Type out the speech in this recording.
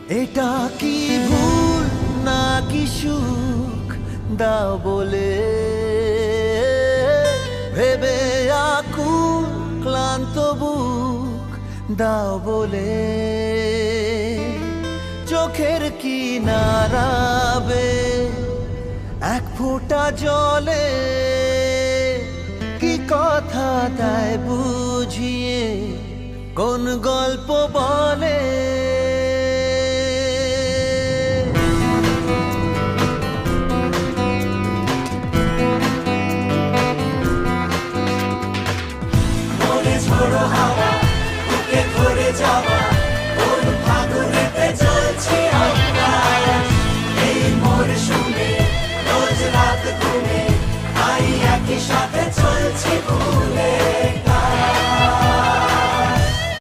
এটা কি ভুল না কি সুখ দাও বলে ভেবে আকুল ক্লান্ত বুক দাও বলে চোখের কিনারাবে এক ফোঁটা জলে কি কথা দেয় বুঝিয়ে কোন গল্প বলে